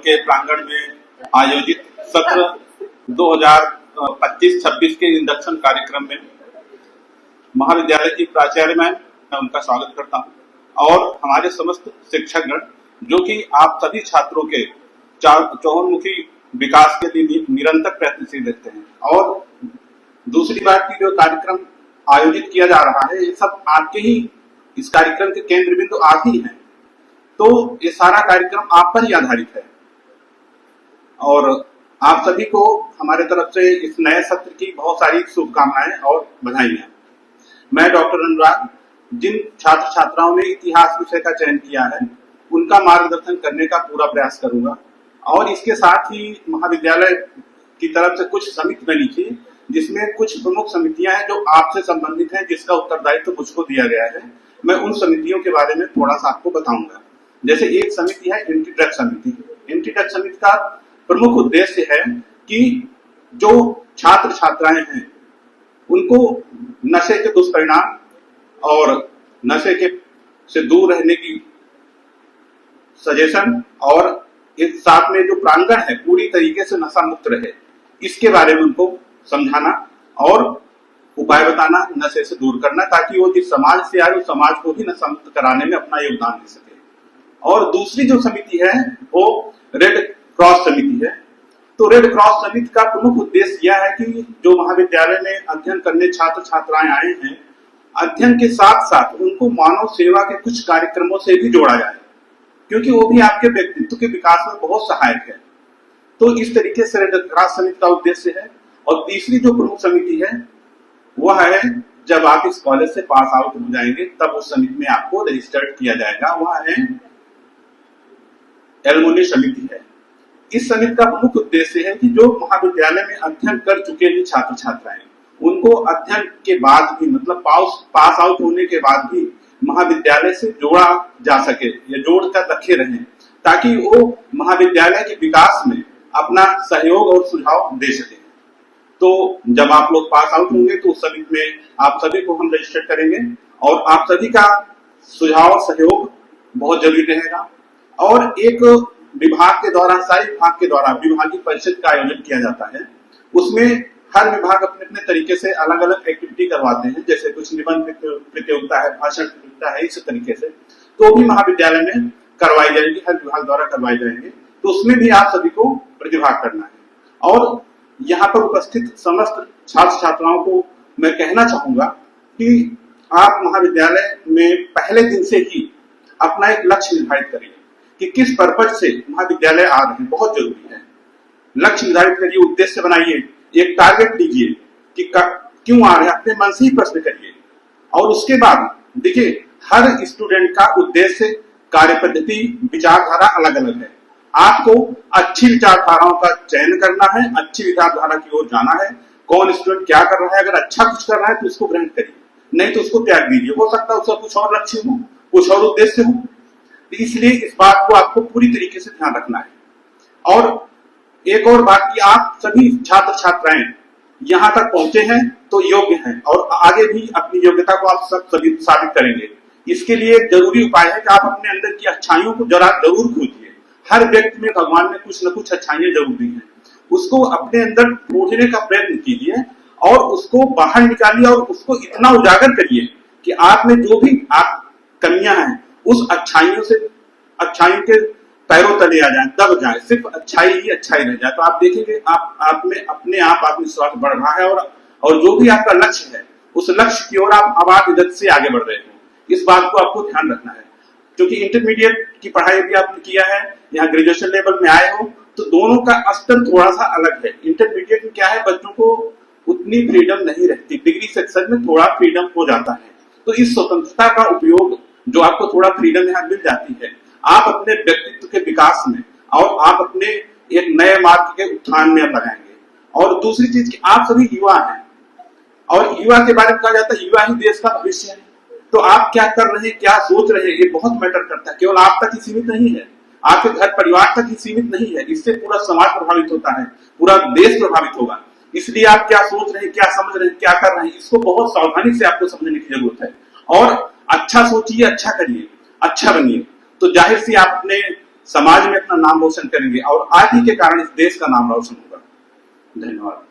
के प्रांगण में आयोजित सत्र 2025-26 के इंडक्शन कार्यक्रम में महाविद्यालय की प्राचार्य मैं उनका स्वागत करता हूं और हमारे समस्त शिक्षकगण जो कि आप सभी छात्रों के चौमुखी विकास के लिए निरंतर प्रयत्नशील रहते हैं। और दूसरी बात की जो कार्यक्रम आयोजित किया जा रहा है ये सब आपके ही इस कार्यक्रम के केंद्र बिंदु आप ही हैं, तो ये सारा कार्यक्रम आप पर ही आधारित है और आप सभी को हमारे तरफ से इस नए सत्र की बहुत सारी शुभकामनाएं और बधाइयां। मैं डॉक्टर अनुराग जिन छात्र छात्राओं ने इतिहास विषय का चयन किया है उनका मार्गदर्शन करने का पूरा प्रयास करूंगा और इसके साथ ही महाविद्यालय की तरफ से कुछ समिति बनी थी जिसमें कुछ प्रमुख समितियां हैं जो आपसे संबंधित हैं, जिसका उत्तरदायित्व तो मुझको दिया गया है। मैं उन समितियों के बारे में थोड़ा सा आपको बताऊंगा। जैसे एक समिति है एंटी-ड्रग समिति। एंटी-ड्रग समिति का प्रमुख उद्देश्य है कि जो छात्र छात्राएं हैं उनको नशे के दुष्परिणाम और नशे के से दूर रहने की सजेशन और इस साथ में जो प्रांगण है पूरी तरीके से नशा मुक्त रहे इसके बारे में उनको समझाना और उपाय बताना, नशे से दूर करना, ताकि वो जिस समाज से आए उस समाज को भी नशा मुक्त कराने में अपना योगदान दे सके। और दूसरी जो समिति है वो रेड क्रॉस समिति है। तो रेड क्रॉस समिति का प्रमुख उद्देश्य यह है कि जो महाविद्यालय में अध्ययन करने छात्र छात्राएं आए हैं, अध्ययन के साथ साथ उनको मानव सेवा के कुछ कार्यक्रमों से भी जोड़ा जाए, क्योंकि वो भी आपके व्यक्तित्व के विकास में बहुत सहायक है। तो इस तरीके से रेड क्रॉस समिति का उद्देश्य है। और तीसरी जो प्रमुख समिति है वह है जब आप इस कॉलेज से पास आउट हो जाएंगे तब उस समिति में आपको रजिस्टर्ड किया जाएगा, वह है एलुमनी समिति है। इस समिति का प्रमुख उद्देश्य है कि जो महाविद्यालय में अध्ययन कर चुके हैं छात्र छात्राएं उनको अध्ययन के बाद भी मतलब पास आउट होने के बाद भी महाविद्यालय से जोड़ा जा सके या जोड़कर रखे रहें, ताकि वो महाविद्यालय के विकास में अपना सहयोग और सुझाव दे सके। तो जब आप लोग पास आउट होंगे तो उस समिति में आप सभी को हम रजिस्टर करेंगे और आप सभी का सुझाव सहयोग बहुत जरूरी रहेगा। और एक विभाग के द्वारा सारे विभाग के द्वारा विभागीय परिषद का आयोजन किया जाता है। उसमें हर विभाग अपने अपने तरीके से अलग अलग एक्टिविटी करवाते हैं, जैसे कुछ निबंध प्रतियोगिता है, भाषण प्रतियोगिता है, इस तरीके से तो भी महाविद्यालय में करवाई जाएगी, हर विभाग द्वारा करवाई जाएंगे। तो उसमें भी आप सभी को प्रतिभाग करना है। और यहाँ पर उपस्थित समस्त छात्र छात्राओं को मैं कहना चाहूंगा कि आप महाविद्यालय में पहले दिन से ही अपना एक लक्ष्य निर्धारित करिए कि किस पर्पज से महाविद्यालय आ रहे हैं, बहुत जरूरी है। लक्ष्य निर्धारित करिए, उद्देश्य बनाइए, एक टारगेट दीजिए कि क्यों आ रहे हैं, अपने मन से ही प्रश्न करिए। और उसके बाद देखिए हर स्टूडेंट का उद्देश्य, कार्य पद्धति, विचारधारा अलग अलग है। आपको अच्छी विचारधाराओं का चयन करना है, अच्छी विचारधारा की ओर जाना है। कौन स्टूडेंट क्या कर रहा है, अगर अच्छा कुछ कर रहा है तो उसको ग्रहण करिए, नहीं तो उसको त्याग दीजिए। हो सकता है उसका कुछ और लक्ष्य हो, कुछ और उद्देश्य हो, इसलिए इस बात को आपको पूरी तरीके से ध्यान रखना है। और एक और बात कि आप सभी छात्र छात्राएं यहाँ तक पहुंचे हैं तो योग्य हैं और आगे भी अपनी योग्यता को आप सब सभी साबित करेंगे। इसके लिए जरूरी उपाय है कि आप अपने अंदर की अच्छाइयों को जरूर खोजिए। हर व्यक्ति में भगवान ने कुछ न कुछ अच्छाइयां जरूर दी हैं, उसको अपने अंदर ढूंढने का प्रयत्न कीजिए और उसको बाहर निकालिए और उसको इतना उजागर करिए कि आप में जो भी आप कमियां हैं उस अच्छाइयों के पैरों तले आ जाए, दब जाए, सिर्फ अच्छाई ही अच्छाई रह जाए। तो आप देखेंगे आप में अपने आप आत्मविश्वास बढ़ रहा है और जो भी आपका लक्ष्य है उस लक्ष्य की ओर आप आवाज से आगे बढ़ रहे हो। इस बात को आपको ध्यान रखना है, क्योंकि इंटरमीडिएट की पढ़ाई भी आपने किया है, यहाँ ग्रेजुएशन लेवल में आए हो तो दोनों का स्तर थोड़ा सा अलग है। इंटरमीडिएट में क्या है, बच्चों को उतनी फ्रीडम नहीं रहती, डिग्री सेक्शन में थोड़ा फ्रीडम हो जाता है। तो इस स्वतंत्रता का उपयोग जो आपको थोड़ा फ्रीडम यहाँ मिल जाती है, आप अपने व्यक्तित्व के विकास में और आप अपने एक नए मार्ग के उत्थान में लगाएंगे। और दूसरी चीज कि आप सभी युवा हैं और युवा के बारे में कहा जाता है युवा ही देश का भविष्य है। तो आप क्या कर रहे हैं, क्या सोच रहे हैं, ये बहुत मैटर करता है। केवल आप तक ही सीमित नहीं है, आपके घर परिवार तक ही सीमित नहीं है, इससे पूरा समाज प्रभावित होता है, पूरा देश प्रभावित होगा। इसलिए आप क्या सोच रहे हैं, क्या समझ रहे हैं, क्या कर रहे हैं, इसको बहुत सावधानी से आपको समझने की जरूरत है। और अच्छा सोचिए, अच्छा करिए, अच्छा बनिए, तो जाहिर सी आप अपने समाज में अपना नाम रोशन करेंगे और आप ही के कारण इस देश का नाम रोशन होगा। धन्यवाद।